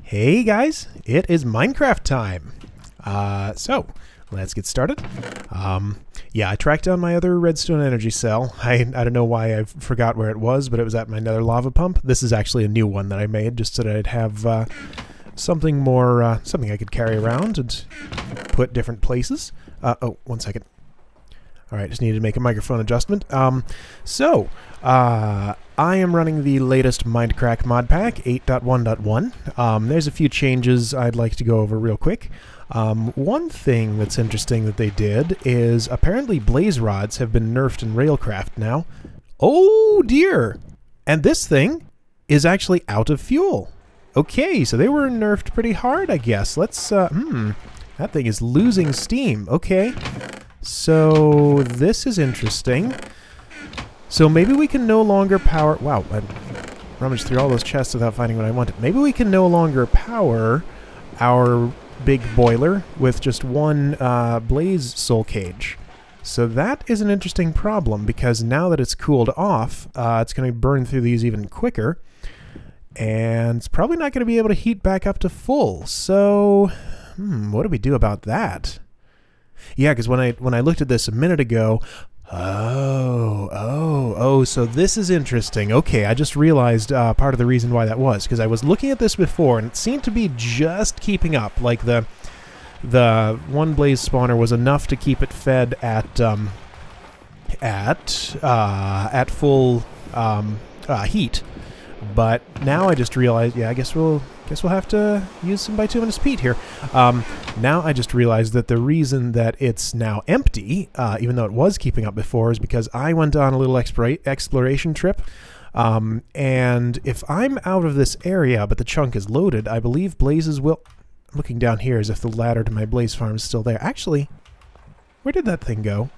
Hey guys, it is Minecraft time. So let's get started. Yeah, I tracked down my other redstone energy cell. I don't know why I forgot where it was, but it was at my nether lava pump. This is actually a new one that I made just so that I'd have something more, something I could carry around and put different places. Oh, 1 second. All right, just needed to make a microphone adjustment. I am running the latest Minecraft mod pack, 8.1.1. There's a few changes I'd like to go over real quick. One thing that's interesting that they did is apparently blaze rods have been nerfed in Railcraft now. Oh dear! And this thing is actually out of fuel. Okay, so they were nerfed pretty hard, I guess. Let's, that thing is losing steam. Okay. So this is interesting. So maybe we can no longer power... Wow, I rummaged through all those chests without finding what I wanted. Maybe we can no longer power our big boiler with just one blaze soul cage. So that is an interesting problem, because now that it's cooled off, it's going to burn through these even quicker. And it's probably not going to be able to heat back up to full. So, what do we do about that? Yeah, because when I looked at this a minute ago... Oh, so this is interesting. Okay, I just realized part of the reason why that was, because I was looking at this before, and it seemed to be just keeping up. Like, the one blaze spawner was enough to keep it fed at full heat. But now I just realized, yeah, I guess we'll have to use some bituminous peat here. Now I just realized that the reason that it's now empty, even though it was keeping up before, is because I went on a little exploration trip. And if I'm out of this area, but the chunk is loaded, I believe blazes will... I'm looking down here as if the ladder to my blaze farm is still there. Actually, where did that thing go?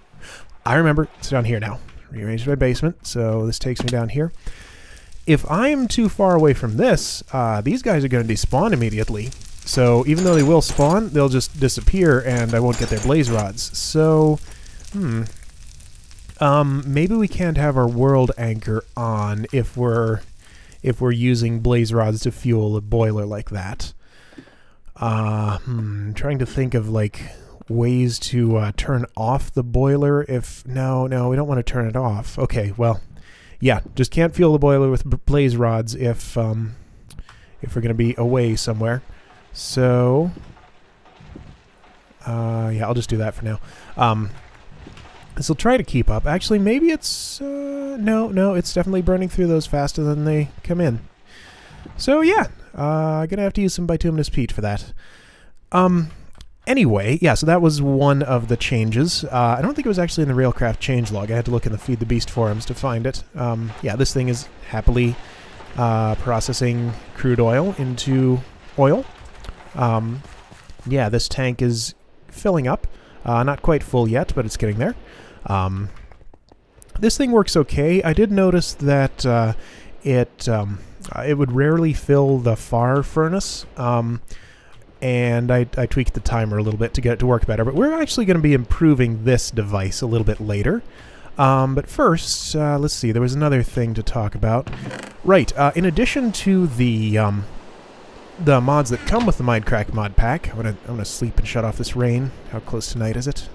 I remember. It's down here now. Rearranged my basement, so this takes me down here. If I'm too far away from this, these guys are going to despawn immediately. So even though they will spawn, they'll just disappear and I won't get their blaze rods. So, maybe we can't have our world anchor on if we're using blaze rods to fuel a boiler like that. Trying to think of like ways to turn off the boiler if... No, we don't want to turn it off. Okay, well... Yeah, just can't fuel the boiler with blaze rods if we're going to be away somewhere. So, yeah, I'll just do that for now. This will try to keep up. Actually, maybe it's... no, it's definitely burning through those faster than they come in. So, yeah, I'm going to have to use some bituminous peat for that. Anyway, yeah, so that was one of the changes. I don't think it was actually in the Railcraft changelog. I had to look in the Feed the Beast forums to find it. Yeah, this thing is happily processing crude oil into oil. Yeah, this tank is filling up. Not quite full yet, but it's getting there. This thing works okay. I did notice that it would rarely fill the far furnace. And I tweaked the timer a little bit to get it to work better. But we're actually going to be improving this device a little bit later. But first, let's see, there was another thing to talk about. Right, in addition to the mods that come with the Minecraft mod pack, I'm gonna sleep and shut off this rain. How close tonight is it?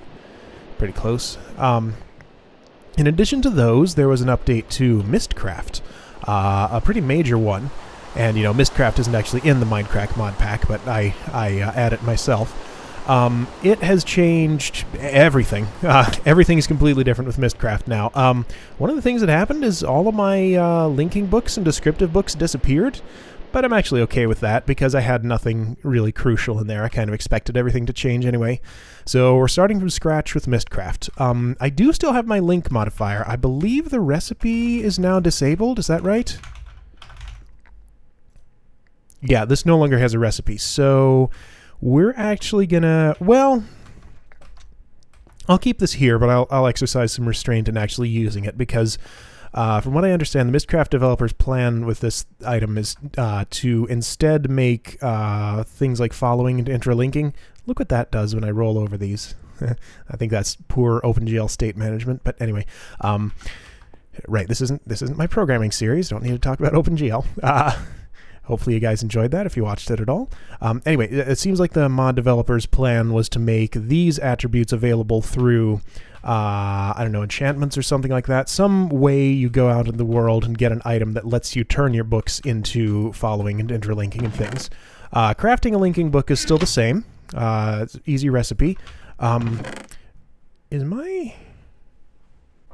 Pretty close. In addition to those, there was an update to Mistcraft, a pretty major one. And, you know, Mistcraft isn't actually in the Minecraft mod pack, but I add it myself. It has changed everything. Everything is completely different with Mistcraft now. One of the things that happened is all of my linking books and descriptive books disappeared, but I'm actually okay with that because I had nothing really crucial in there. I kind of expected everything to change anyway. So we're starting from scratch with Mistcraft. I do still have my link modifier. I believe the recipe is now disabled. Is that right? Yeah, this no longer has a recipe, so we're actually gonna... Well, I'll keep this here, but I'll exercise some restraint in actually using it, because from what I understand, the Mistcraft developers' plan with this item is to instead make things like following and interlinking. Look what that does when I roll over these. I think that's poor OpenGL state management, but anyway. Right, this isn't my programming series. Don't need to talk about OpenGL. Hopefully you guys enjoyed that if you watched it at all. Anyway, it seems like the mod developer's plan was to make these attributes available through, I don't know, enchantments or something like that. Some way you go out in the world and get an item that lets you turn your books into following and interlinking and things. Crafting a linking book is still the same. It's an easy recipe. Is my...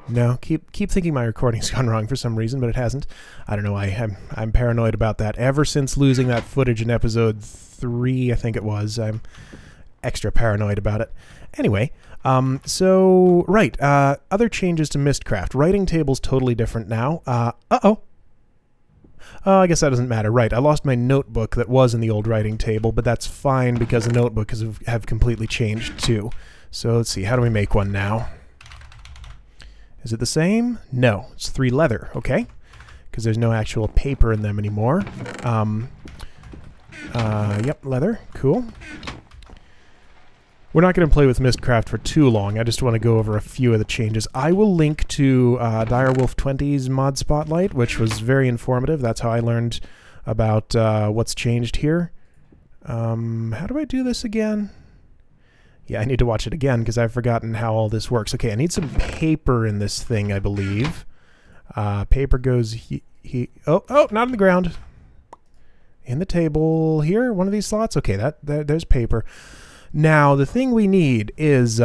No, keep thinking my recording's gone wrong for some reason, but it hasn't. I don't know why. I'm paranoid about that. Ever since losing that footage in episode 3, I think it was, I'm extra paranoid about it. Anyway, so, right, other changes to Mistcraft. Writing table's totally different now. Uh-oh. I guess that doesn't matter. Right, I lost my notebook that was in the old writing table, but that's fine because the notebook have completely changed too. So let's see, how do we make one now? Is it the same? No, it's 3 leather, okay? Because there's no actual paper in them anymore. Yep, leather, cool. We're not going to play with Mistcraft for too long. I just want to go over a few of the changes. I will link to Direwolf 20's mod spotlight, which was very informative. That's how I learned about what's changed here. How do I do this again? Yeah, I need to watch it again because I've forgotten how all this works. Okay, I need some paper in this thing, I believe. Paper goes oh, not in the ground. In the table here, one of these slots. Okay, there's paper. Now, the thing we need is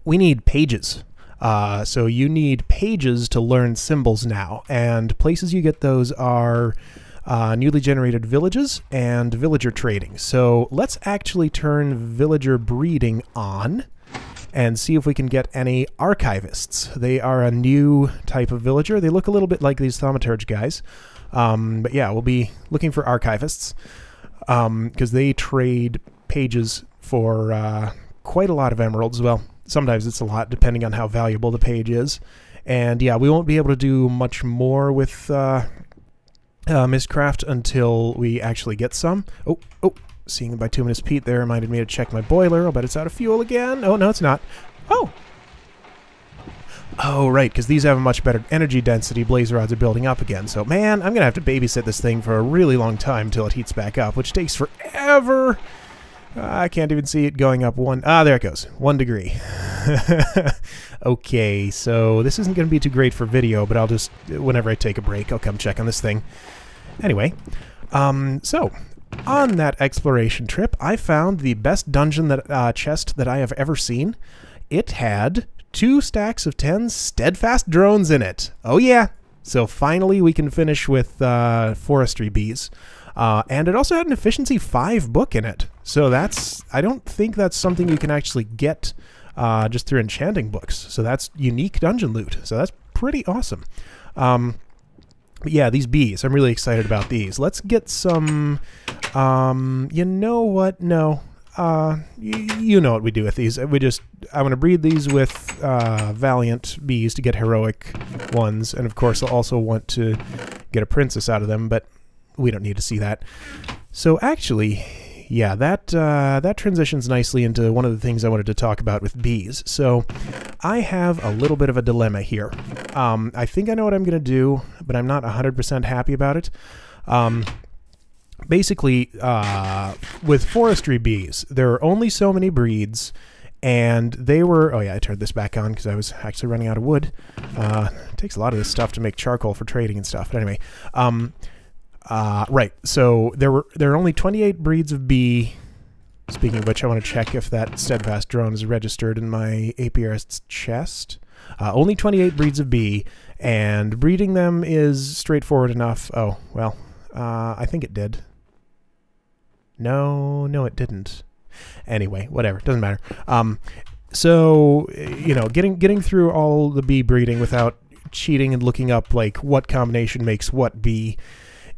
we need pages. So you need pages to learn symbols now, and places you get those are newly generated villages and villager trading. So let's actually turn villager breeding on and see if we can get any archivists. They are a new type of villager. They look a little bit like these thaumaturge guys. But yeah, we'll be looking for archivists because they trade pages for quite a lot of emeralds. Well, sometimes it's a lot depending on how valuable the page is. And yeah, we won't be able to do much more with Mistcraft until we actually get some. Oh, seeing the bituminous peat there reminded me to check my boiler. I'll bet it's out of fuel again. Oh, no, it's not. Oh, right, because these have a much better energy density. Blaze rods are building up again. So, man, I'm going to have to babysit this thing for a really long time until it heats back up, which takes forever. I can't even see it going up one. There it goes. 1 degree. Okay, so this isn't going to be too great for video, but I'll just, whenever I take a break, I'll come check on this thing. Anyway, so on that exploration trip, I found the best dungeon chest that I have ever seen. It had 2 stacks of 10 steadfast drones in it. Oh yeah! So finally we can finish with forestry bees. And it also had an efficiency 5 book in it. So that's, I don't think that's something you can actually get just through enchanting books. So that's unique dungeon loot. So that's pretty awesome. But yeah, these bees, I'm really excited about these. Let's get some, you know what? No. You know what we do with these. I want to breed these with valiant bees to get heroic ones. And of course, I'll also want to get a princess out of them, but we don't need to see that. So actually, yeah, that transitions nicely into one of the things I wanted to talk about with bees. So I have a little bit of a dilemma here. I think I know what I'm going to do, but I'm not 100% happy about it. Basically, with forestry bees, there are only so many breeds, and they were... Oh yeah, I turned this back on because I was actually running out of wood. It takes a lot of this stuff to make charcoal for trading and stuff. But anyway, right. So there are only 28 breeds of bee. Speaking of which, I want to check if that steadfast drone is registered in my apiarist's chest. Only 28 breeds of bee, and breeding them is straightforward enough. Oh, well, I think it did. No, it didn't. Anyway, whatever, doesn't matter. So, you know, getting through all the bee breeding without cheating and looking up, like, what combination makes what bee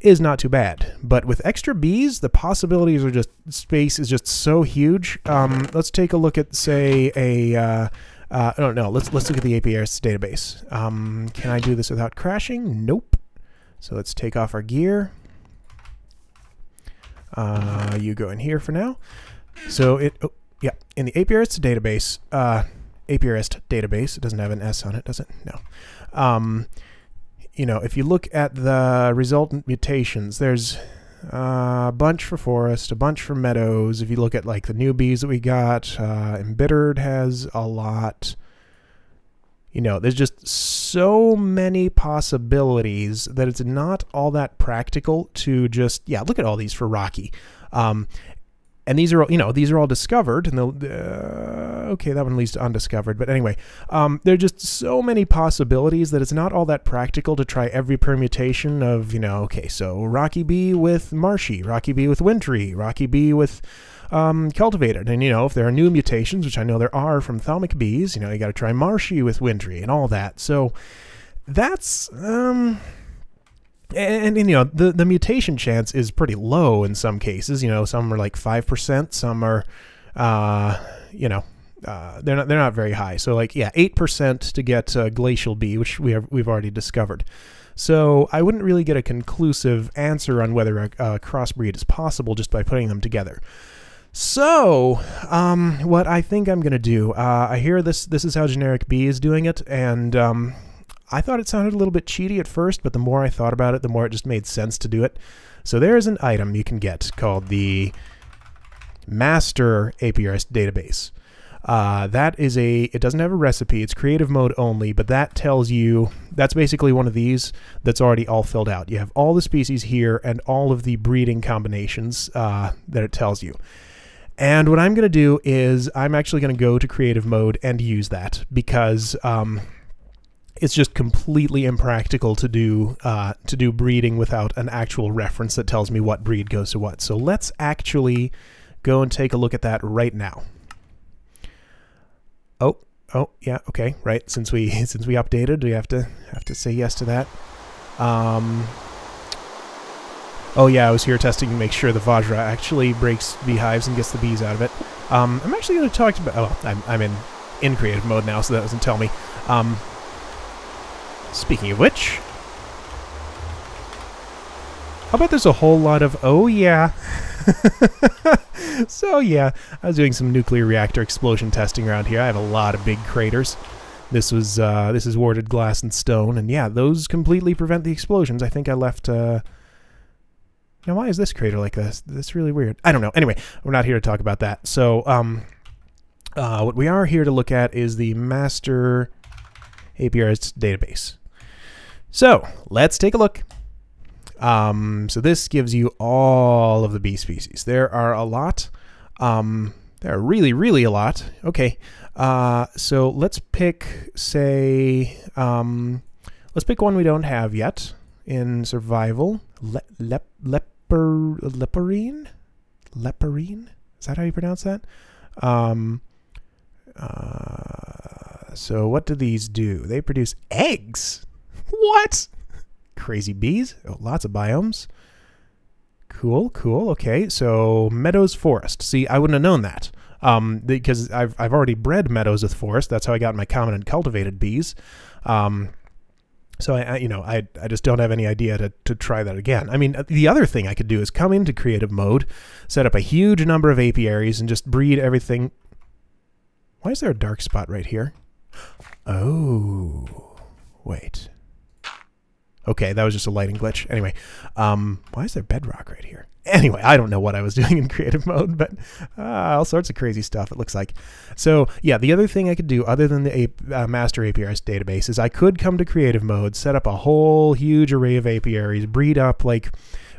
is not too bad. But with extra bees, the possibilities are just, space is just so huge. Let's take a look at, say, no, let's look at the apiarist's database. Can I do this without crashing? Nope. So let's take off our gear. You go in here for now. So yeah, in the apiarist database, apiarist database, it doesn't have an S on it, does it? No. you know, if you look at the resultant mutations, there's a bunch for forest, a bunch for meadows. If you look at like the newbies that we got, embittered has a lot. You know, there's just so many possibilities that it's not all that practical to just, yeah, look at all these for Rocky. And these are all, you know, these are all discovered, and okay, that one leads to undiscovered, but anyway, there are just so many possibilities that it's not all that practical to try every permutation of, you know, okay, so Rocky B with marshy, Rocky B with wintry, Rocky B with cultivated, and you know, if there are new mutations, which I know there are from thalmic bees, you know, you got to try marshy with wintry and all that. So that's and you know, the mutation chance is pretty low in some cases. You know, some are like 5%, some are you know, they're not very high. So like, yeah, 8% to get glacial bee, which we've already discovered. So I wouldn't really get a conclusive answer on whether a crossbreed is possible just by putting them together. So, what I think I'm going to do, I hear this is how generic B is doing it, and I thought it sounded a little bit cheaty at first, but the more I thought about it, the more it just made sense to do it. So there's an item you can get called the Master APRS Database. That is it doesn't have a recipe, it's creative mode only, but that tells you, that's basically one of these that's already all filled out. You have all the species here and all of the breeding combinations that it tells you. And what I'm going to do is I'm actually going to go to creative mode and use that, because it's just completely impractical to do breeding without an actual reference that tells me what breed goes to what. So let's actually go and take a look at that right now. Oh, yeah, okay, right. Since we updated, we have to say yes to that. Oh yeah, I was here testing to make sure the Vajra actually breaks beehives and gets the bees out of it. I'm actually going to talk about... Oh, I'm in creative mode now, so that doesn't tell me. Speaking of which... How about there's a whole lot of... Oh yeah. So yeah, I was doing some nuclear reactor explosion testing around here. I have a lot of big craters. This is warded glass and stone, and yeah, those completely prevent the explosions. I think I left... Now, why is this crater like this? That's really weird. I don't know. Anyway, we're not here to talk about that. So, what we are here to look at is the Master APRS Database. So, let's take a look. So this gives you all of the bee species. There are a lot. There are really, really a lot. Okay. So let's pick, say, let's pick one we don't have yet in survival. Leporine? Leporine? Is that how you pronounce that? So what do these do? They produce eggs. What? Crazy bees. Oh, lots of biomes. Cool, cool. Okay, so meadows, forest. See, I wouldn't have known that because I've already bred meadows with forest. That's how I got my common and cultivated bees. So I just don't have any idea to try that again. I mean, the other thing I could do is come into creative mode, set up a huge number of apiaries, and just breed everything. Why is there a dark spot right here? Oh, wait. Okay, that was just a lighting glitch. Anyway, why is there bedrock right here? Anyway, I don't know what I was doing in creative mode, but all sorts of crazy stuff, it looks like. So, yeah, the other thing I could do, other than the master APRS database, is I could come to creative mode, set up a whole huge array of apiaries, breed up like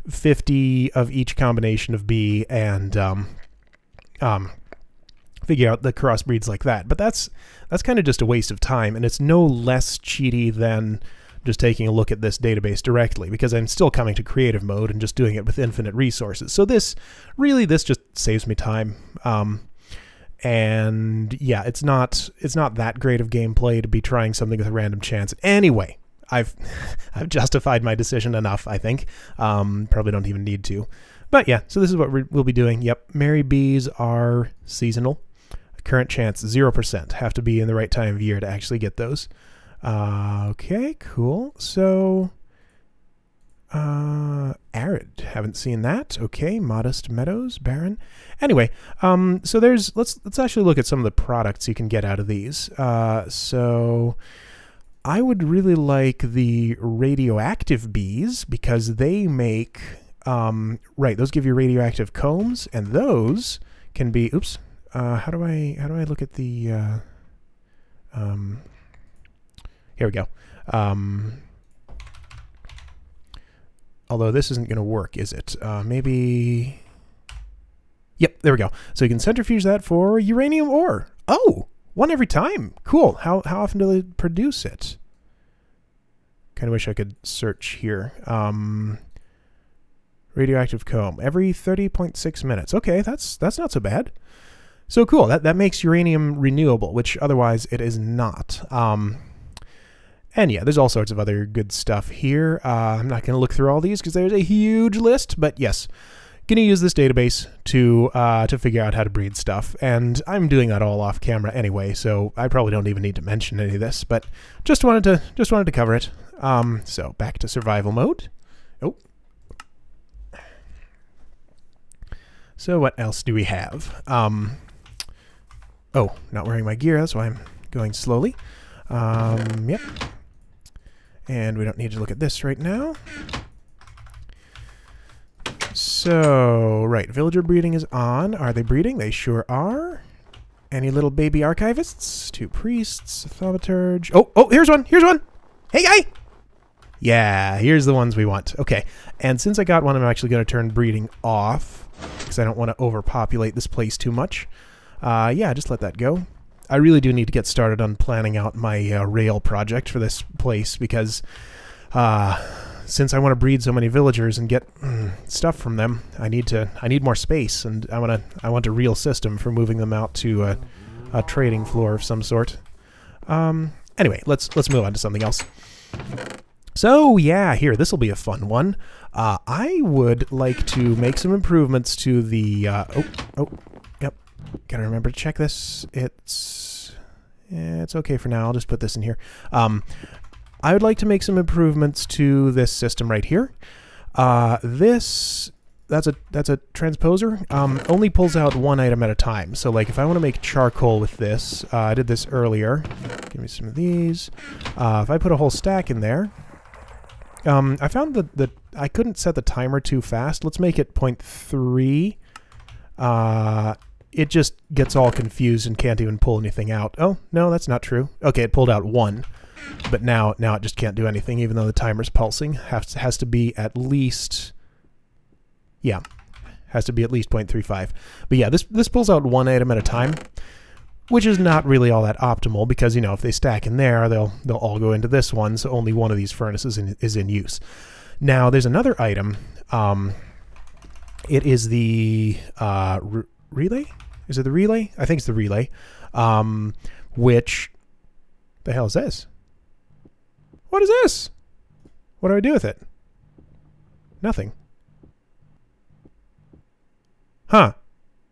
50 of each combination of bee, and figure out the crossbreeds like that. But that's kind of just a waste of time, and it's no less cheaty than just taking a look at this database directly, because I'm still coming to creative mode and just doing it with infinite resources. So this just saves me time. And yeah, it's not that great of gameplay to be trying something with a random chance. Anyway, I've justified my decision enough, I think. Probably don't even need to. But yeah, so this is what we'll be doing. Yep, Mary bees are seasonal. Current chance 0%. Have to be in the right time of year to actually get those. Okay, cool. So, arid. Haven't seen that. Okay, modest meadows, barren. Anyway, so let's actually look at some of the products you can get out of these. So, I would really like the radioactive bees because they make, right, those give you radioactive combs, and those can be, oops, how do I look at the, here we go. Although this isn't going to work, is it? Maybe, yep, there we go. So you can centrifuge that for uranium ore. Oh! One every time. Cool. How often do they produce it? Kind of wish I could search here. Radioactive comb. Every 30.6 minutes. Okay, that's not so bad. So cool. That makes uranium renewable, which otherwise it is not. And yeah, there's all sorts of other good stuff here. I'm not going to look through all these because there's a huge list, but yes. Going to use this database to figure out how to breed stuff, and I'm doing that all off camera anyway, so I probably don't even need to mention any of this, but just wanted to cover it. So back to survival mode. Oh. So what else do we have? Oh, not wearing my gear, that's why I'm going slowly. Yep. And we don't need to look at this right now. So, right, villager breeding is on. Are they breeding? They sure are. Any little baby archivists? 2 priests, a thaumaturge. Oh, here's one, here's one! Hey, guy! Yeah, here's the ones we want. Okay, and since I got one, I'm actually going to turn breeding off, because I don't want to overpopulate this place too much. Yeah, just let that go. I really do need to get started on planning out my rail project for this place, because since I want to breed so many villagers and get stuff from them, I need more space, and I want a real system for moving them out to a trading floor of some sort. Anyway, let's move on to something else. So yeah, here, this will be a fun one. I would like to make some improvements to the yep, gotta remember to check this. It's okay for now. I'll just put this in here. I would like to make some improvements to this system right here. That's a transposer. Only pulls out one item at a time. So like if I want to make charcoal with this, I did this earlier. Give me some of these. If I put a whole stack in there, I found that I couldn't set the timer too fast. Let's make it 0.3. It just gets all confused and can't even pull anything out. Oh, no, that's not true. Okay, it pulled out 1. But now it just can't do anything, even though the timer's pulsing. Has to be at least, yeah, has to be at least 0.35. But yeah, this pulls out 1 item at a time, which is not really all that optimal because, you know, if they stack in there, they'll all go into this one, so only one of these furnaces is in use. Now, there's another item. It is the relay? Is it the relay? I think it's the relay. Which, the hell is this? What is this? What do I do with it? Nothing. Huh.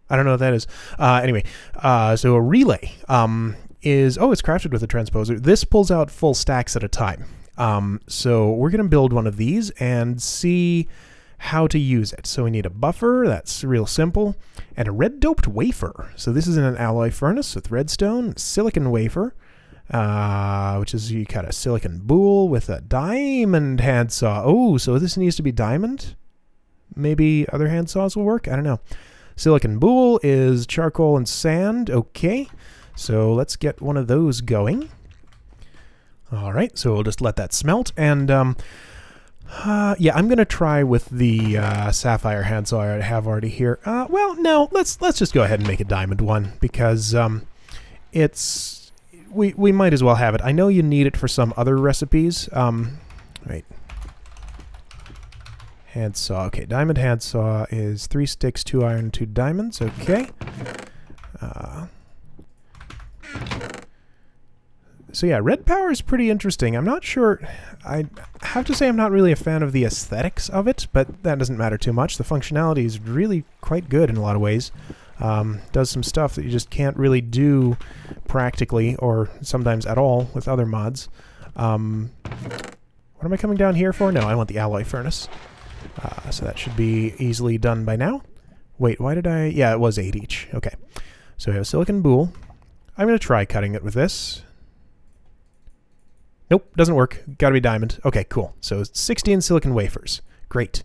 I don't know what that is. Anyway, so a relay is, it's crafted with a transposer. This pulls out full stacks at a time. So we're going to build one of these and see how to use it. So we need a buffer, that's real simple, and a red doped wafer. So this is in an alloy furnace with redstone, silicon wafer, which is you got a silicon boule with a diamond handsaw. Oh, so this needs to be diamond? Maybe other handsaws will work? I don't know. Silicon boule is charcoal and sand. Okay, so let's get one of those going. All right, so we'll just let that smelt. And yeah, I'm gonna try with the sapphire handsaw I have already here. Well, no, let's just go ahead and make a diamond one because we might as well have it. I know you need it for some other recipes. Right. Handsaw. Okay, diamond handsaw is 3 sticks, 2 iron, 2 diamonds. Okay. So yeah, RedPower is pretty interesting. I'm not sure. I have to say I'm not really a fan of the aesthetics of it, but that doesn't matter too much. The functionality is really quite good in a lot of ways. Does some stuff that you just can't really do practically or sometimes at all with other mods. What am I coming down here for? No, I want the alloy furnace. So that should be easily done by now. Wait, why did I... Yeah, it was 8 each. Okay. So we have a silicon boule. I'm going to try cutting it with this. Nope, doesn't work. Got to be diamond. Okay, cool. So 16 silicon wafers. Great.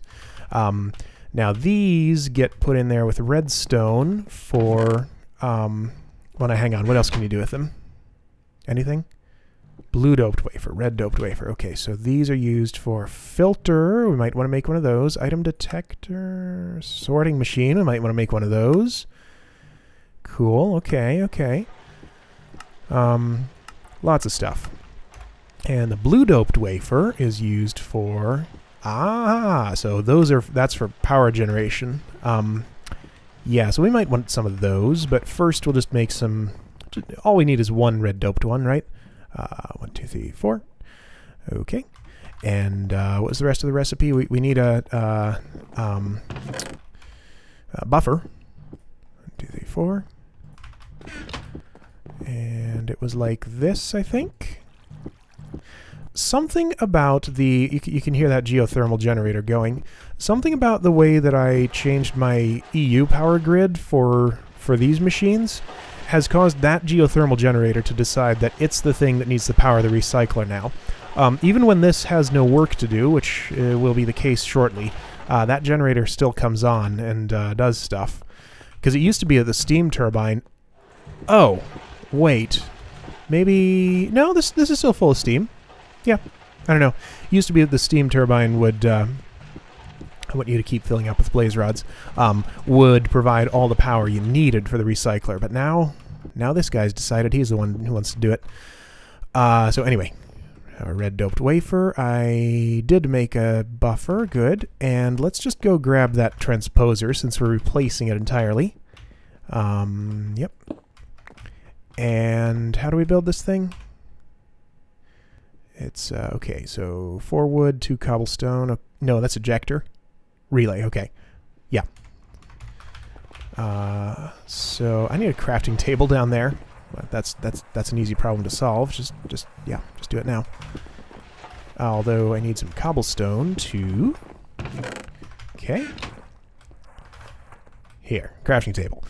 Now these get put in there with redstone for... hang on. What else can you do with them? Anything? Blue doped wafer, red doped wafer. Okay, so these are used for filter. We might want to make one of those. Item detector, sorting machine. We might want to make one of those. Cool. Okay, okay. Lots of stuff. And the blue doped wafer is used for so that's for power generation. Yeah, so we might want some of those, but first we'll just make some. All we need is one red doped one, right? 1, 2, 3, 4. Okay. And what was the rest of the recipe? We need a buffer. 1, 2, 3, 4. And it was like this, I think. Something about the... You can hear that geothermal generator going. Something about the way that I changed my EU power grid for these machines has caused that geothermal generator to decide that it's the thing that needs to power the recycler now. Even when this has no work to do, which will be the case shortly, that generator still comes on and does stuff. Because it used to be at the steam turbine. Oh, wait. Maybe... No, this is still full of steam. Yeah, I don't know. It used to be that the steam turbine would... I want you to keep filling up with blaze rods. Would provide all the power you needed for the recycler. But now this guy's decided he's the one who wants to do it. So anyway, a red doped wafer. I did make a buffer. Good. And let's just go grab that transposer since we're replacing it entirely. Yep. And how do we build this thing? It's, okay, so 4 wood, 2 cobblestone. No, that's ejector. Relay, okay. Yeah. So I need a crafting table down there. That's an easy problem to solve. Just do it now. Although I need some cobblestone too. Okay. Here, crafting table.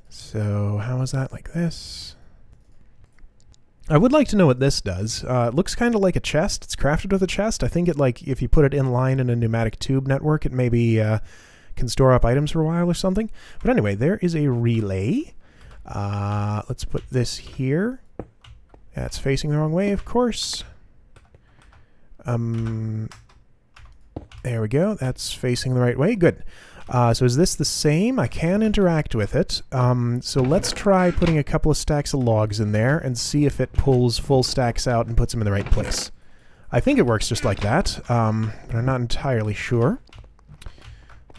So how is that like this? I would like to know what this does. It looks kind of like a chest. It's crafted with a chest. I think it, like, if you put it in line in a pneumatic tube network, it maybe can store up items for a while or something. But anyway, there is a relay. Let's put this here. That's facing the wrong way, of course. There we go. That's facing the right way. Good. So is this the same? I can interact with it. So let's try putting a couple of stacks of logs in there and see if it pulls full stacks out and puts them in the right place. I think it works just like that, but I'm not entirely sure.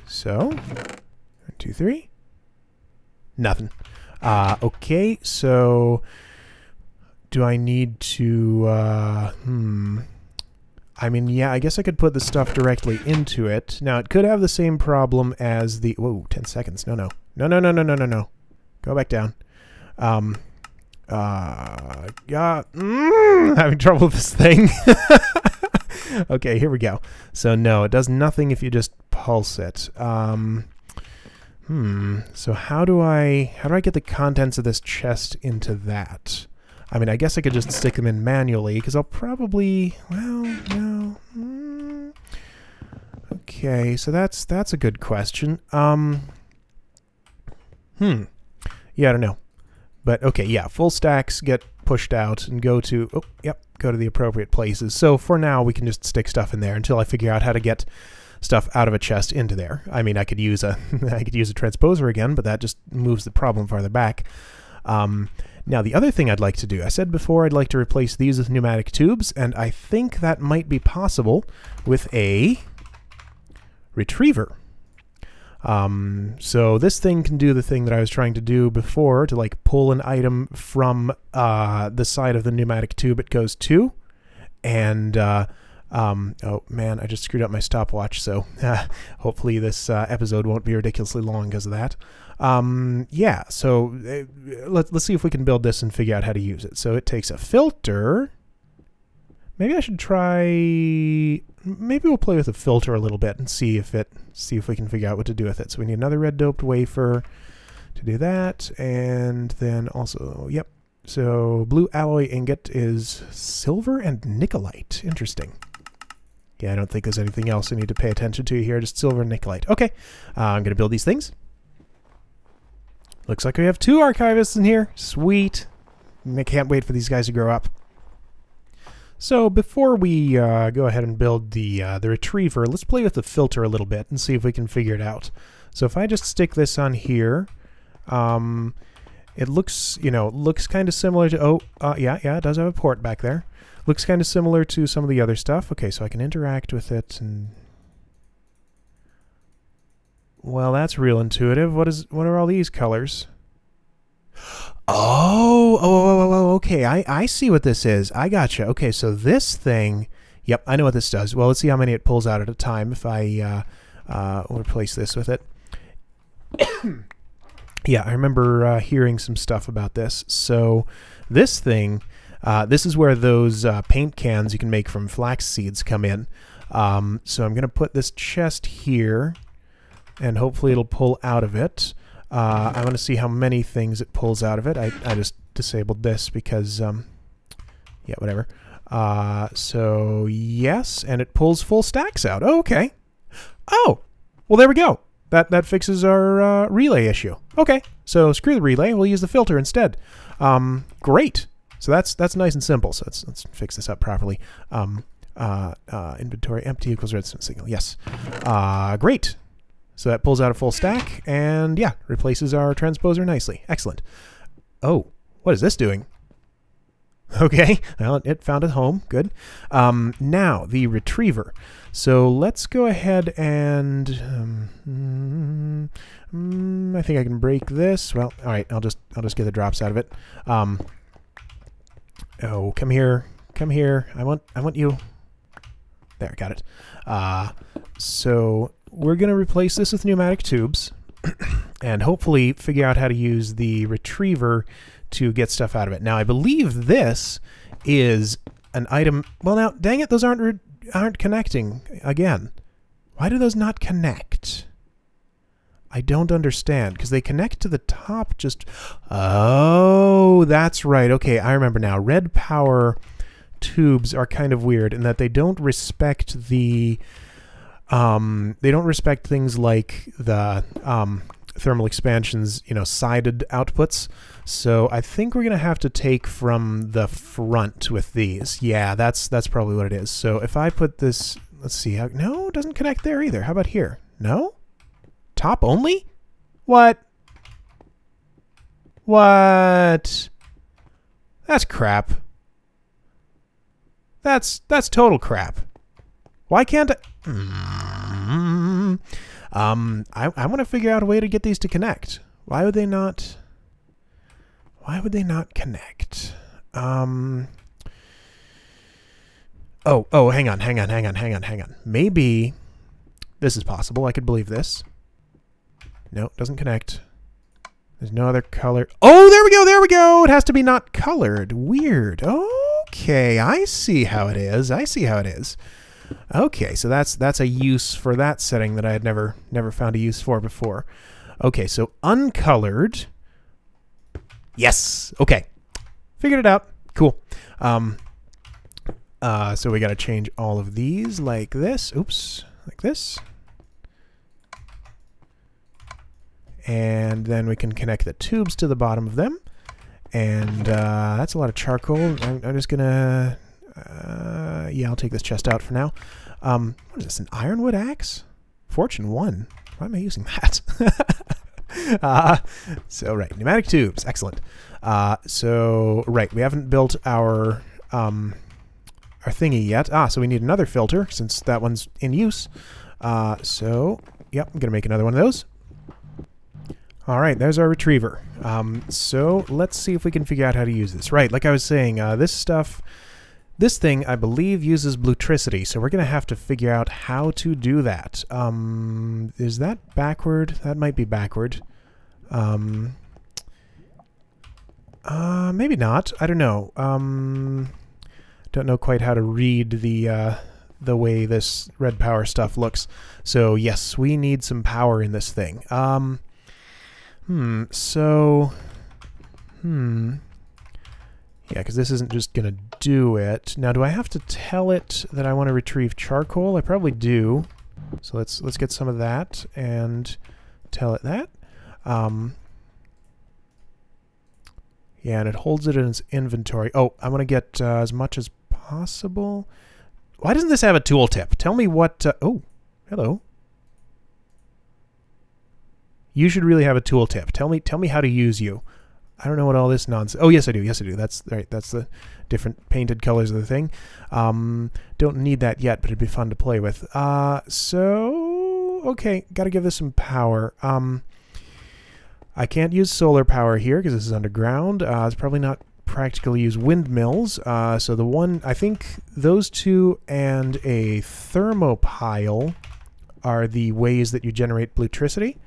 So, 1, 2, 3. Nothing. Okay, so do I need to... I mean, yeah, I guess I could put the stuff directly into it. Now, it could have the same problem as the... Whoa, 10 seconds. No. Go back down. Having trouble with this thing. Okay, here we go. So, no, it does nothing if you just pulse it. So how do I get the contents of this chest into that? I mean, I guess I could just stick them in manually, because I'll probably... Well, no. Okay, so that's a good question. Yeah, I don't know. But, okay, yeah, full stacks get pushed out and go to... Oh, yep, go to the appropriate places. So for now, we can just stick stuff in there until I figure out how to get stuff out of a chest into there. I mean, I could use a transposer again, but that just moves the problem farther back. Now, the other thing I'd like to do, I said before I'd like to replace these with pneumatic tubes, and I think that might be possible with a retriever. So this thing can do the thing that I was trying to do before, to like pull an item from the side of the pneumatic tube it goes to, and oh man, I just screwed up my stopwatch, so hopefully this episode won't be ridiculously long because of that. Yeah, so let's see if we can build this and figure out how to use it. So it takes a filter. Maybe I should try... Maybe we'll play with a filter a little bit and see if we can figure out what to do with it. So we need another red doped wafer to do that, and then also, yep, So blue alloy ingot is silver and nickelite. Interesting. Yeah, I don't think there's anything else I need to pay attention to here. Just silver and nickelite. Okay, I'm going to build these things. Looks like we have 2 archivists in here. Sweet. I can't wait for these guys to grow up. So before we go ahead and build the retriever, let's play with the filter a little bit and see if we can figure it out. So if I just stick this on here, it looks, looks kind of similar to, yeah, it does have a port back there. Looks kind of similar to some of the other stuff. Okay, so I can interact with it and... Well, that's real intuitive. What are all these colors? Oh, okay. I see what this is. I gotcha. Okay, so this thing... Yep, I know what this does. Well, let's see how many it pulls out at a time if I replace this with it. Yeah, I remember hearing some stuff about this. So this thing... this is where those paint cans you can make from flax seeds come in. So I'm going to put this chest here, and hopefully it'll pull out of it. I want to see how many things it pulls out of it. I just disabled this because, yeah, whatever. So yes, and it pulls full stacks out. Oh, okay. Oh, well, there we go. That fixes our relay issue. Okay, so screw the relay. We'll use the filter instead. Great. So that's nice and simple. So let's fix this up properly. Inventory empty equals redstone signal. Yes. Great. So that pulls out a full stack and yeah, replaces our transposer nicely. Excellent. Oh, what is this doing? Okay, well, it found a home. Good. Now the retriever. So let's go ahead and I think I can break this. Well, all right. I'll just get the drops out of it. Oh, come here. Come here. I want you. There, got it. So we're going to replace this with pneumatic tubes and hopefully figure out how to use the retriever to get stuff out of it. Now, I believe this is an item. Well, now, dang it, those aren't connecting again. Why do those not connect? I don't understand, because they connect to the top just... Oh, that's right. Okay, I remember now. RedPower tubes are kind of weird in that they don't respect the... they don't respect things like the thermal expansion's, sided outputs. So I think we're going to have to take from the front with these. Yeah, that's probably what it is. So if I put this... Let's see. No, it doesn't connect there either. How about here? No? Top only? What? What? That's crap. That's total crap. Why can't I... I want to figure out a way to get these to connect. Why would they not... Why would they not connect? Oh, hang on. Maybe this is possible. I could believe this. No, it doesn't connect. There's no other color. Oh, there we go. It has to be not colored. Weird. Okay, I see how it is. Okay, so that's a use for that setting that I had never found a use for before. Okay, so uncolored. Yes. Okay. Figured it out. Cool. So we got to change all of these like this. Oops. Like this. And then we can connect the tubes to the bottom of them. And that's a lot of charcoal. I'm just going to... yeah, I'll take this chest out for now. What is this, an ironwood axe? Fortune 1. Why am I using that? So, right, pneumatic tubes. Excellent. So, right, we haven't built our thingy yet. So we need another filter since that one's in use. So, yep, I'm going to make another one of those. All right, there's our retriever. So let's see if we can figure out how to use this. Right, like I was saying, this thing, I believe, uses bluetricity, so we're going to have to figure out how to do that. Is that backward? That might be backward. Maybe not. I don't know. Don't know quite how to read the way this RedPower stuff looks. So yes, we need some power in this thing. Yeah, because this isn't just going to do it. Now, do I have to tell it that I want to retrieve charcoal? I probably do. So let's get some of that and tell it that. Yeah, and it holds it in its inventory. Oh, I want to get as much as possible. Why doesn't this have a tooltip? Tell me what... oh, hello. You should really have a tooltip. Tell me how to use you. I don't know what all this nonsense... Oh, yes, I do. Yes, I do. That's right. That's the different painted colors of the thing. Don't need that yet, but it'd be fun to play with. So... Okay, got to give this some power. I can't use solar power here because this is underground. It's probably not practical to use windmills. So the one, I think those two and a thermopile are the ways that you generate bluetricity.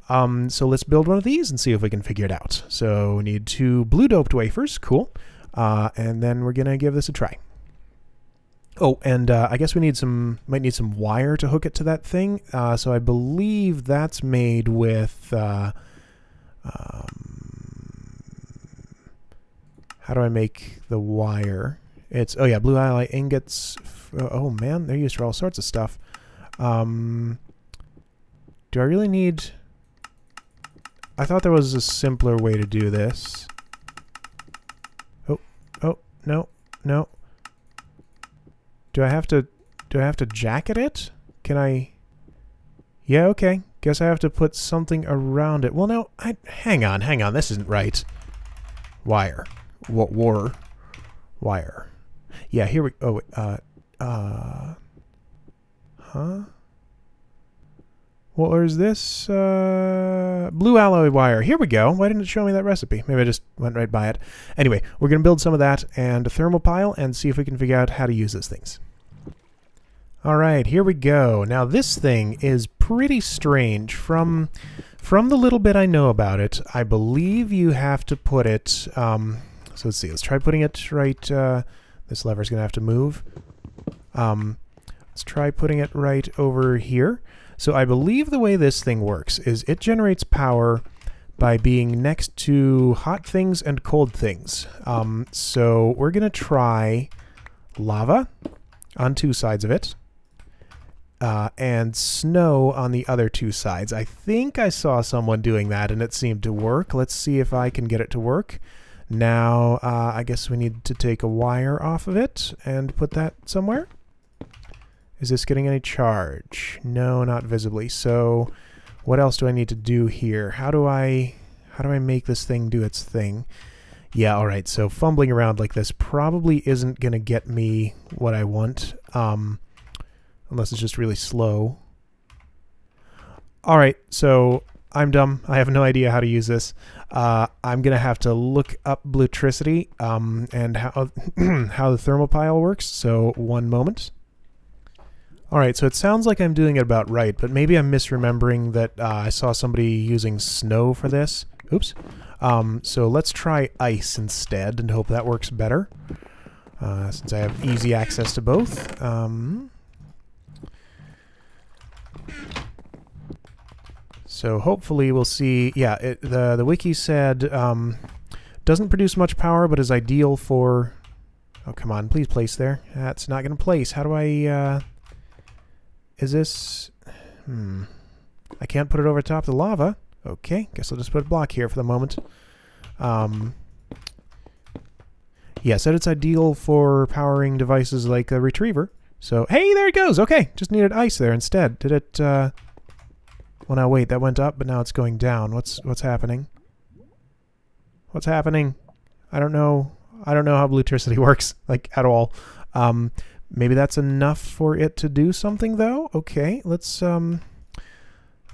So let's build one of these and see if we can figure it out. So we need 2 blue doped wafers. Cool. And then we're going to give this a try. Oh, and I guess we might need some wire to hook it to that thing. So I believe that's made with... how do I make the wire? It's, oh yeah, blue alloy ingots. Oh man, they're used for all sorts of stuff. Do I really need... I thought there was a simpler way to do this. Oh, no. Do I have to jacket it? Can I... Yeah, okay. Guess I have to put something around it. Well, no, hang on. This isn't right. Wire. Wire. Yeah, here we... Oh, huh? What is this? Blue alloy wire. Here we go. Why didn't it show me that recipe? Maybe I just went right by it. Anyway, we're going to build some of that and a thermopile and see if we can figure out how to use those things. All right, here we go. Now this thing is pretty strange. From the little bit I know about it, I believe you have to put it... so let's see. Let's try putting it right... this lever's going to have to move. Let's try putting it right over here. So I believe the way this thing works is it generates power by being next to hot things and cold things. So we're going to try lava on 2 sides of it. And snow on the other 2 sides. I think I saw someone doing that and it seemed to work. Let's see if I can get it to work. Now, I guess we need to take a wire off of it and put that somewhere. Is this getting any charge? No, not visibly. So what else do I need to do here? How do I make this thing do its thing? Yeah, all right. So fumbling around like this probably isn't going to get me what I want. Unless it's just really slow. All right, so I'm dumb. I have no idea how to use this. I'm going to have to look up bluetricity and how, how the thermopile works. So one moment. All right, so it sounds like I'm doing it about right, but maybe I'm misremembering that I saw somebody using snow for this. Oops. So let's try ice instead and hope that works better. Since I have easy access to both. So hopefully we'll see. Yeah, the wiki said doesn't produce much power, but is ideal for... Oh, come on, please place there. That's not going to place. How do I... Is this... I can't put it over top the lava. Okay, guess I'll just put a block here for the moment. Yeah, said it's ideal for powering devices like a retriever. So, hey, there it goes. Okay, just needed ice there instead. Did it... Well, now wait, that went up, but now it's going down. What's happening? What's happening? I don't know how bluetricity works, like, at all. Maybe that's enough for it to do something, though. Okay, let's... Now,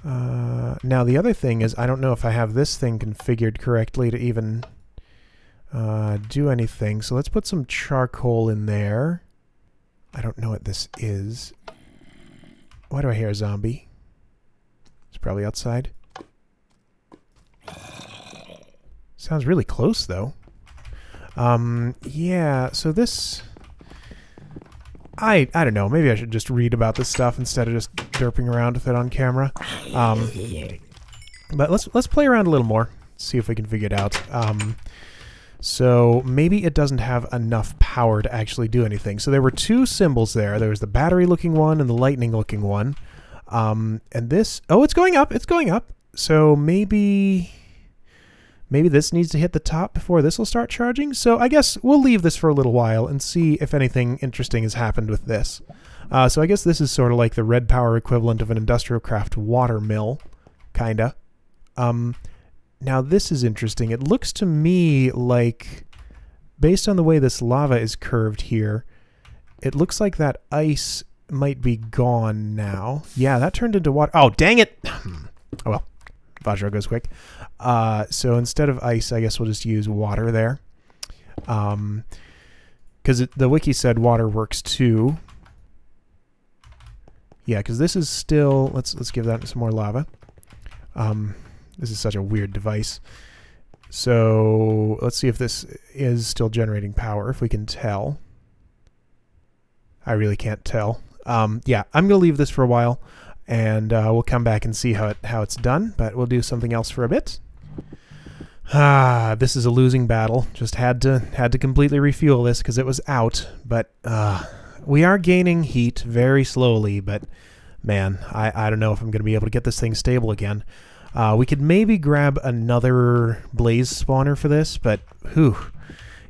the other thing is, I don't know if I have this thing configured correctly to even do anything. So let's put some charcoal in there. I don't know what this is. Why do I hear a zombie? It's probably outside. Sounds really close, though. Yeah, so this... I don't know. Maybe I should just read about this stuff instead of just derping around with it on camera. But let's play around a little more. See if we can figure it out. So maybe it doesn't have enough power to actually do anything. So there were two symbols there. There was the battery looking one and the lightning looking one. And this, oh, it's going up. It's going up. So maybe this needs to hit the top before this will start charging. So I guess we'll leave this for a little while and see if anything interesting has happened with this. So I guess this is sort of like the RedPower equivalent of an industrial craft water mill, kinda. Now this is interesting. It looks to me like, based on the way this lava is curved here, it looks like that ice might be gone now. Yeah, that turned into water. Oh, dang it! Oh well, Vajra goes quick. So instead of ice, I guess we'll just use water there. Because the wiki said water works too. Yeah, because this is still... Let's give that some more lava. This is such a weird device. So let's see if this is still generating power, if we can tell. I really can't tell. Yeah, I'm going to leave this for a while, and we'll come back and see how it's done, but we'll do something else for a bit. This is a losing battle. Just had to completely refuel this because it was out, but we are gaining heat very slowly, but man, I don't know if I'm going to be able to get this thing stable again. We could maybe grab another blaze spawner for this, but whew.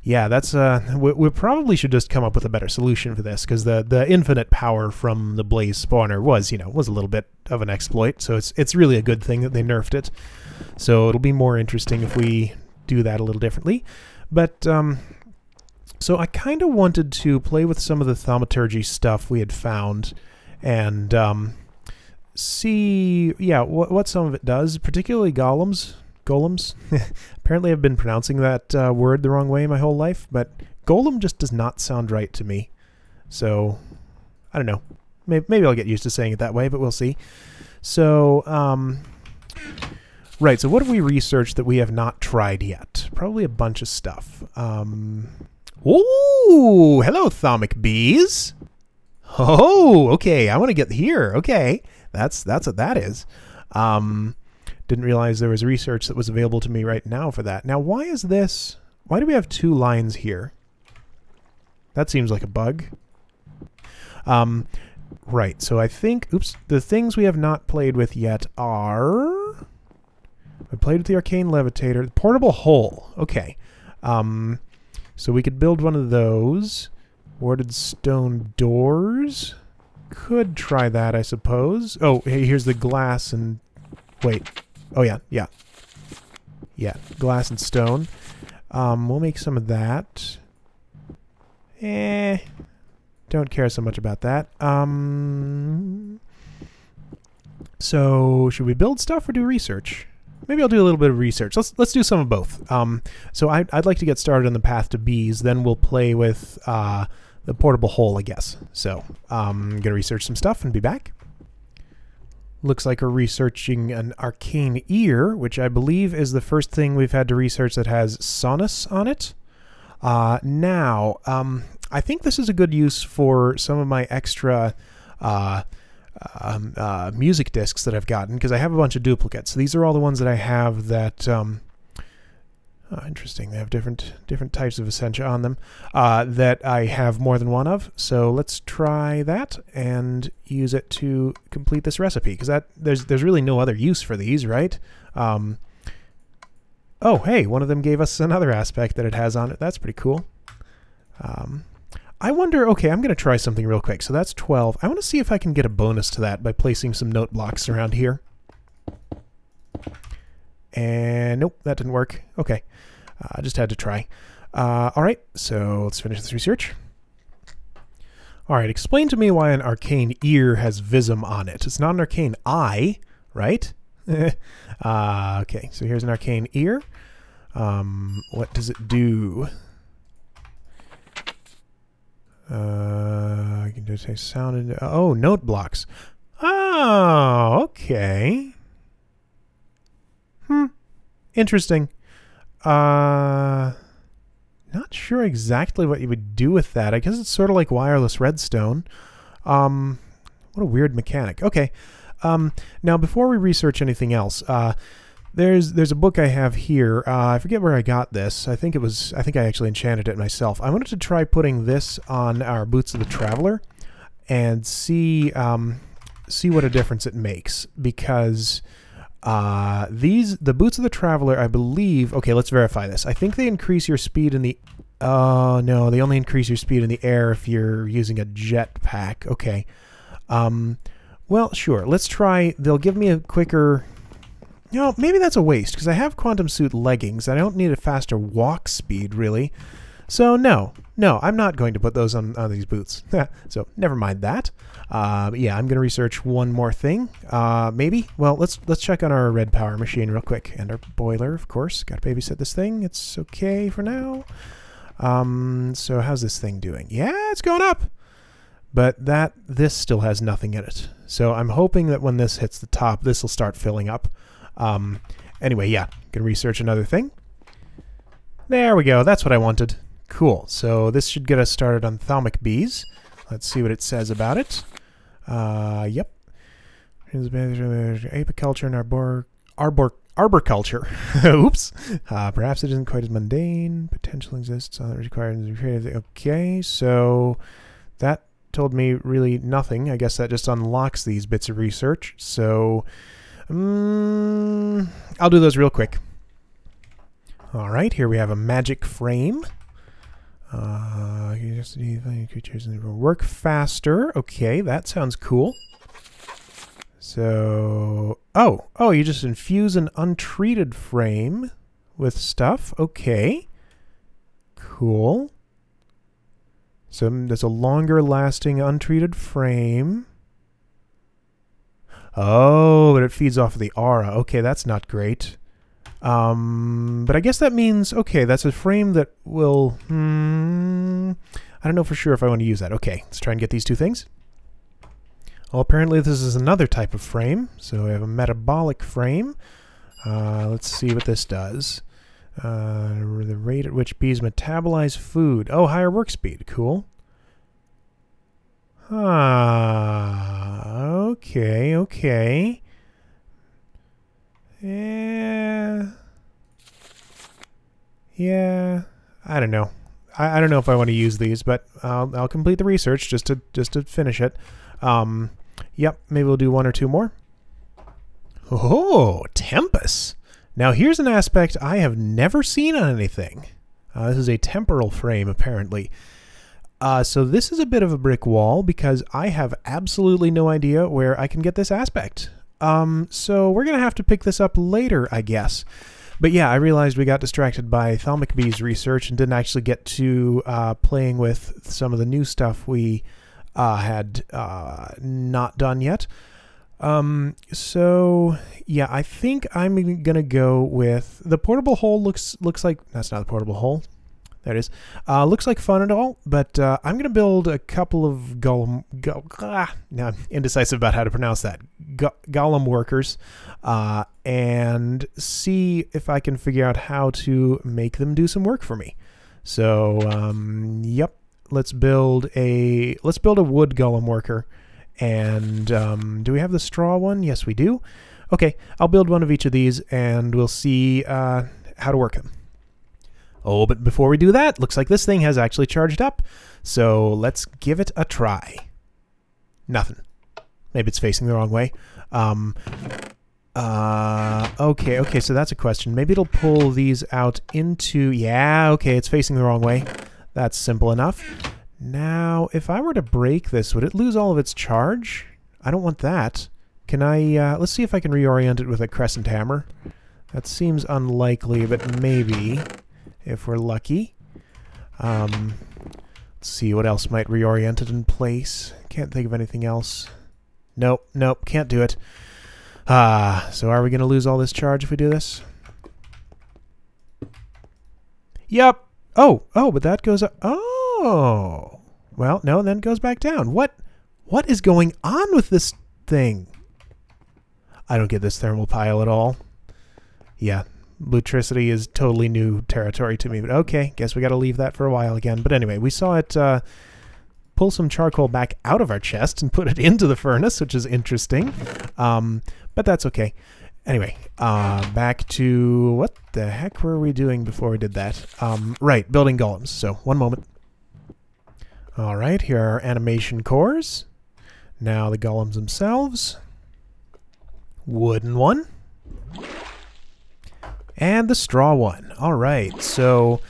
Yeah, that's we probably should just come up with a better solution for this, because the infinite power from the blaze spawner was a little bit of an exploit. So it's really a good thing that they nerfed it. So it'll be more interesting if we do that a little differently. But so I kind of wanted to play with some of the thaumaturgy stuff we had found and see, yeah, what some of it does, particularly golems. Apparently I've been pronouncing that word the wrong way my whole life, but golem just does not sound right to me. So, I don't know. Maybe I'll get used to saying it that way, but we'll see. So, right, so what have we researched that we have not tried yet? Probably a bunch of stuff. Ooh, hello, thaumic bees. Oh, okay, I want to get here. Okay, that's what that is. Didn't realize there was research that was available to me right now for that. Now, why is this? Why do we have two lines here? That seems like a bug. Right, so I think, oops, the things we have not played with yet are... I played with the arcane levitator, the portable hole. Okay. So we could build one of those. Warded stone doors. Could try that, I suppose. Oh, hey, here's the glass and... Wait. Oh, yeah. Yeah, glass and stone. We'll make some of that. Don't care so much about that. So, should we build stuff or do research? Maybe I'll do a little bit of research. Let's do some of both. So I'd like to get started on the path to bees, then we'll play with the portable hole, I guess. So, I'm going to research some stuff and be back. Looks like we're researching an arcane ear, which I believe is the first thing we've had to research that has sonus on it. Now, I think this is a good use for some of my extra music discs that I've gotten, because I have a bunch of duplicates. So these are all the ones that I have that... interesting. They have different types of essentia on them that I have more than one of. So let's try that and use it to complete this recipe, because there's really no other use for these, right? Oh, hey, one of them gave us another aspect that it has on it. That's pretty cool. I wonder, okay, I'm going to try something real quick. So that's 12. I want to see if I can get a bonus to that by placing some note blocks around here. And nope, that didn't work. Okay, I just had to try. All right, so let's finish this research. All right, explain to me why an arcane ear has vism on it. It's not an arcane eye, right? Okay, so here's an arcane ear. What does it do? I can just say sound. Oh, note blocks. Oh, okay. Interesting. Not sure exactly what you would do with that. I guess it's sort of like wireless redstone. What a weird mechanic. Okay. Now, before we research anything else, There's a book I have here. I forget where I got this. I think I actually enchanted it myself. I wanted to try putting this on our Boots of the Traveler and see what a difference it makes, because the Boots of the Traveler, I believe, okay, let's verify this. I think they increase your speed in the no, they only increase your speed in the air if you're using a jetpack. Okay. Well, sure. Let's try. They'll give me a quicker. You know, maybe that's a waste, because I have quantum suit leggings. I don't need a faster walk speed, really. So no, I'm not going to put those on these boots. So never mind that. Yeah, I'm going to research one more thing. Maybe. Well, let's check on our RedPower machine real quick, and our boiler, of course. Got to babysit this thing. It's okay for now. So how's this thing doing? Yeah, it's going up. But this still has nothing in it. So I'm hoping that when this hits the top, this will start filling up. Anyway, yeah, gonna research another thing. There we go. That's what I wanted. Cool. So this should get us started on thalmic bees. Let's see what it says about it. Yep. Apiculture and arboriculture. Oops. Perhaps it isn't quite as mundane. Potential exists. Required. Okay, so that told me really nothing. I guess that just unlocks these bits of research. So I'll do those real quick. All right, here we have a magic frame. Creatures work faster. Okay, that sounds cool. So, oh, you just infuse an untreated frame with stuff. Okay, cool. So there's a longer lasting untreated frame. Oh, but it feeds off of the aura. Okay, that's not great. But I guess that means, okay, that's a frame that will, I don't know for sure if I want to use that. Okay, let's try and get these two things. Well, apparently this is another type of frame. So we have a metabolic frame. Let's see what this does. The rate at which bees metabolize food. Oh, higher work speed. Cool. Okay. Yeah. I don't know. I don't know if I want to use these, but I'll complete the research just to finish it. Yep, maybe we'll do one or two more. Oh, Tempest. Now here's an aspect I have never seen on anything. This is a temporal frame, apparently. So this is a bit of a brick wall, because I have absolutely no idea where I can get this aspect. So we're going to have to pick this up later, I guess. But yeah, I realized we got distracted by Thalmic Bees research and didn't actually get to playing with some of the new stuff we had not done yet. So yeah, I think I'm gonna go with the portable hole. Looks like that's not the portable hole. There it is. Looks like fun and all, but I'm gonna build a couple of now I'm indecisive about how to pronounce that. Golem workers, and see if I can figure out how to make them do some work for me. So yep, let's build a wood golem worker. And do we have the straw one? Yes, we do. Okay, I'll build one of each of these, and we'll see how to work them. Oh, but before we do that, looks like this thing has actually charged up. So let's give it a try. Nothing. Maybe it's facing the wrong way. Okay, so that's a question. Maybe it'll pull these out into... Yeah, okay, it's facing the wrong way. That's simple enough. Now, if I were to break this, would it lose all of its charge? I don't want that. Can I, let's see if I can reorient it with a crescent hammer. That seems unlikely, but maybe, if we're lucky. Let's see what else might reorient it in place. Can't think of anything else. Nope, can't do it. So are we going to lose all this charge if we do this? Yep. Oh, but that goes up. Oh, well, no, and then it goes back down. What is going on with this thing? I don't get this thermal pile at all. Yeah, lutricity is totally new territory to me, but okay, guess we got to leave that for a while again. But anyway, we saw it pull some charcoal back out of our chest and put it into the furnace, which is interesting. But that's okay. Anyway, back to what the heck were we doing before we did that? Right, building golems. So, one moment. All right, here are our animation cores. Now the golems themselves. Wooden one. And the straw one. All right, so,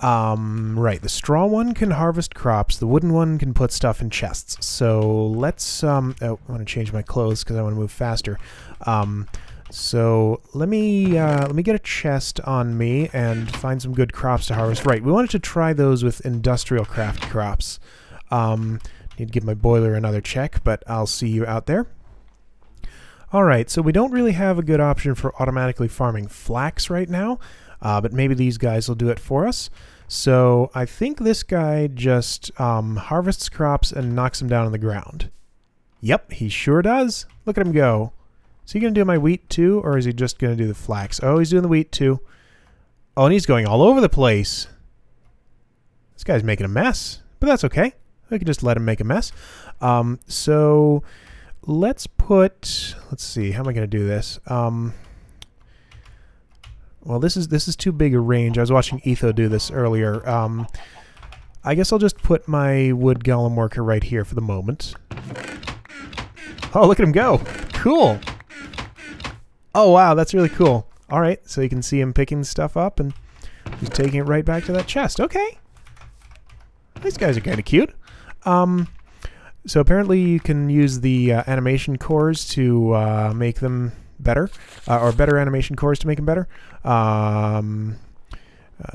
right, the straw one can harvest crops. The wooden one can put stuff in chests. So let's, oh, I want to change my clothes because I want to move faster. So let me get a chest on me and find some good crops to harvest. Right, we wanted to try those with industrial craft crops. Need to give my boiler another check, but I'll see you out there. Alright, so we don't really have a good option for automatically farming flax right now, but maybe these guys will do it for us. So I think this guy just harvests crops and knocks them down on the ground. Yep, he sure does. Look at him go. Is he going to do my wheat too, or is he just going to do the flax? Oh, he's doing the wheat too. Oh, and he's going all over the place. This guy's making a mess, but that's okay. I can just let him make a mess. So let's see, how am I going to do this? Well, this is too big a range. I was watching Etho do this earlier. I guess I'll just put my wood golem worker right here for the moment. Oh, look at him go. Cool. Oh, wow, that's really cool. All right, so you can see him picking stuff up and he's taking it right back to that chest. Okay. These guys are kind of cute. So apparently you can use the animation cores to make them better, or better animation cores to make them better.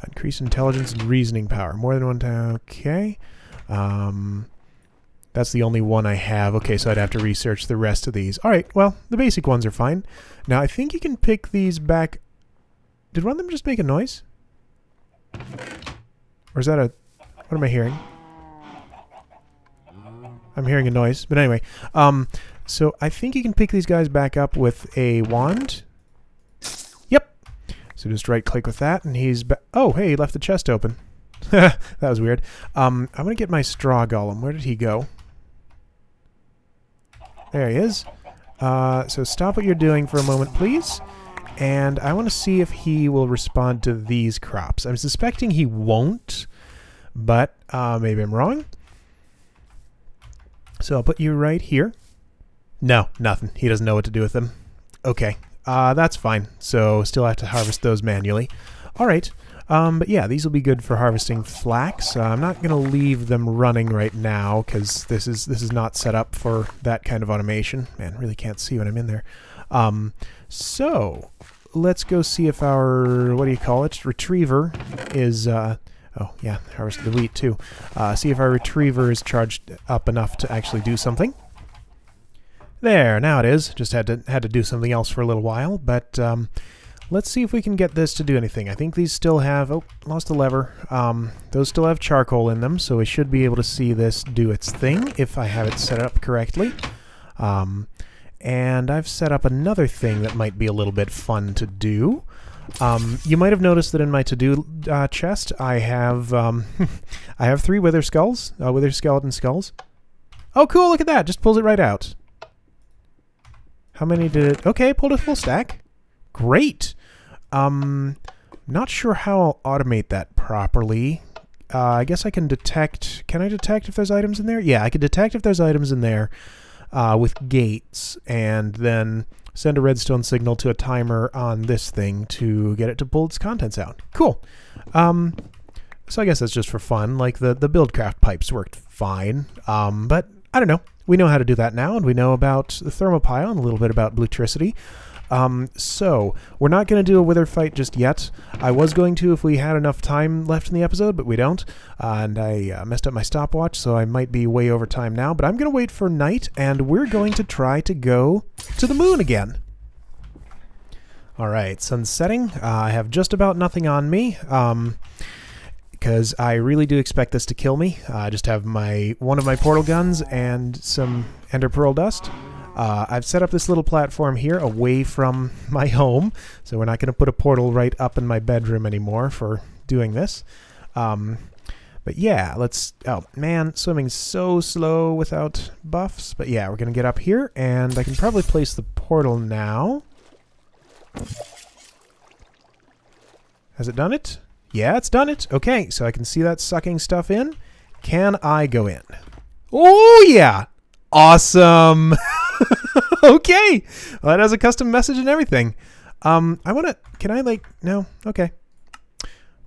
Increase intelligence and reasoning power. More than one time. Okay. That's the only one I have. Okay, so I'd have to research the rest of these. All right, well, the basic ones are fine. Now, I think you can pick these back. Did one of them just make a noise? Or is that a... What am I hearing? I'm hearing a noise. But anyway, so I think you can pick these guys back up with a wand. Yep. So just right-click with that, and he's... Oh, hey, he left the chest open. That was weird. I'm going to get my straw golem. Where did he go? There he is. So stop what you're doing for a moment, please. And I want to see if he will respond to these crops. I'm suspecting he won't, but maybe I'm wrong. So I'll put you right here. No, nothing. He doesn't know what to do with them. Okay, that's fine. So still have to harvest those manually. All right. But yeah, these will be good for harvesting flax. I'm not going to leave them running right now because this is not set up for that kind of automation. Man, really can't see when I'm in there. So let's go see if our, what do you call it, retriever is, oh yeah, harvest the wheat too. See if our retriever is charged up enough to actually do something. There, now it is. Just had to do something else for a little while, but let's see if we can get this to do anything. I think these still have... Oh, lost a lever. Those still have charcoal in them, so we should be able to see this do its thing if I have it set up correctly. And I've set up another thing that might be a little bit fun to do. You might have noticed that in my to-do chest, I have I have 3 wither skulls, wither skeleton skulls. Oh, cool! Look at that! Just pulls it right out. How many did it... Okay, pulled a full stack. Great! Not sure how I'll automate that properly. I guess I can detect... Can I detect if there's items in there? Yeah, I can detect if there's items in there with gates, and then send a redstone signal to a timer on this thing to get it to pull its contents out. Cool. So I guess that's just for fun. Like, the buildcraft pipes worked fine. But, I don't know. We know how to do that now, and we know about the thermopile and a little bit about blutricity. So, we're not going to do a wither fight just yet. I was going to if we had enough time left in the episode, but we don't. And I messed up my stopwatch, so I might be way over time now. But I'm going to wait for night, and we're going to try to go to the moon again. Alright, sun's setting. I have just about nothing on me, because I really do expect this to kill me. I just have one of my portal guns and some ender pearl dust. I've set up this little platform here away from my home, so we're not going to put a portal right up in my bedroom anymore for doing this. But yeah, let's... Oh, man, swimming's so slow without buffs. But yeah, we're going to get up here, and I can probably place the portal now. Has it done it? Yeah, it's done it. Okay, so I can see that sucking stuff in. Can I go in? Oh, yeah. Awesome. Okay. Well, that has a custom message and everything. I want to... Can I, like... No? Okay.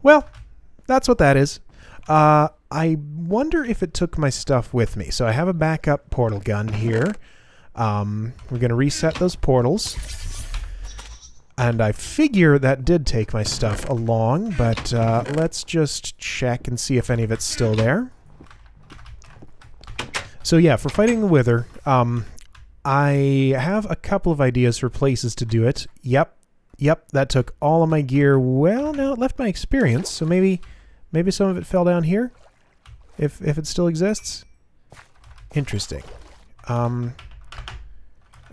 Well, that's what that is. I wonder if it took my stuff with me. So I have a backup portal gun here. We're going to reset those portals. And I figure that did take my stuff along, but let's just check and see if any of it's still there. So yeah, for fighting the Wither, I have a couple of ideas for places to do it. Yep, that took all of my gear. Well, no, it left my experience, so maybe some of it fell down here, if it still exists. Interesting.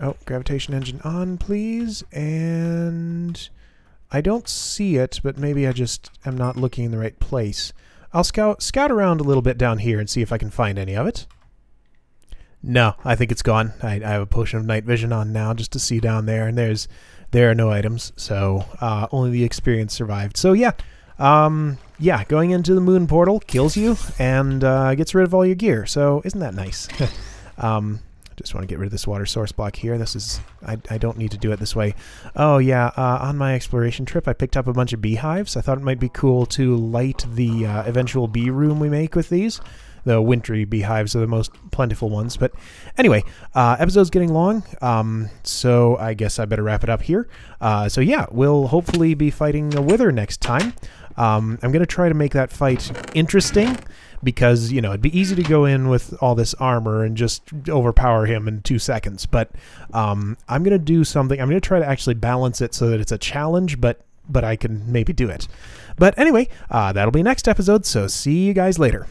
Oh, gravitation engine on, please. And I don't see it, but maybe I just am not looking in the right place. I'll scout around a little bit down here and see if I can find any of it. No, I think it's gone. I have a potion of night vision on now just to see down there, and there are no items, so only the experience survived. So yeah, yeah, going into the moon portal kills you and gets rid of all your gear. So isn't that nice? Just want to get rid of this water source block here. This is... I don't need to do it this way. Oh, yeah. On my exploration trip, I picked up a bunch of beehives. I thought it might be cool to light the eventual bee room we make with these. The wintry beehives are the most plentiful ones. But anyway, episode's getting long, so I guess I better wrap it up here. So yeah, we'll hopefully be fighting a Wither next time. I'm going to try to make that fight interesting, because, you know, it'd be easy to go in with all this armor and just overpower him in 2 seconds. But I'm going to do something. I'm going to try to actually balance it so that it's a challenge, but I can maybe do it. But anyway, that'll be next episode, so see you guys later.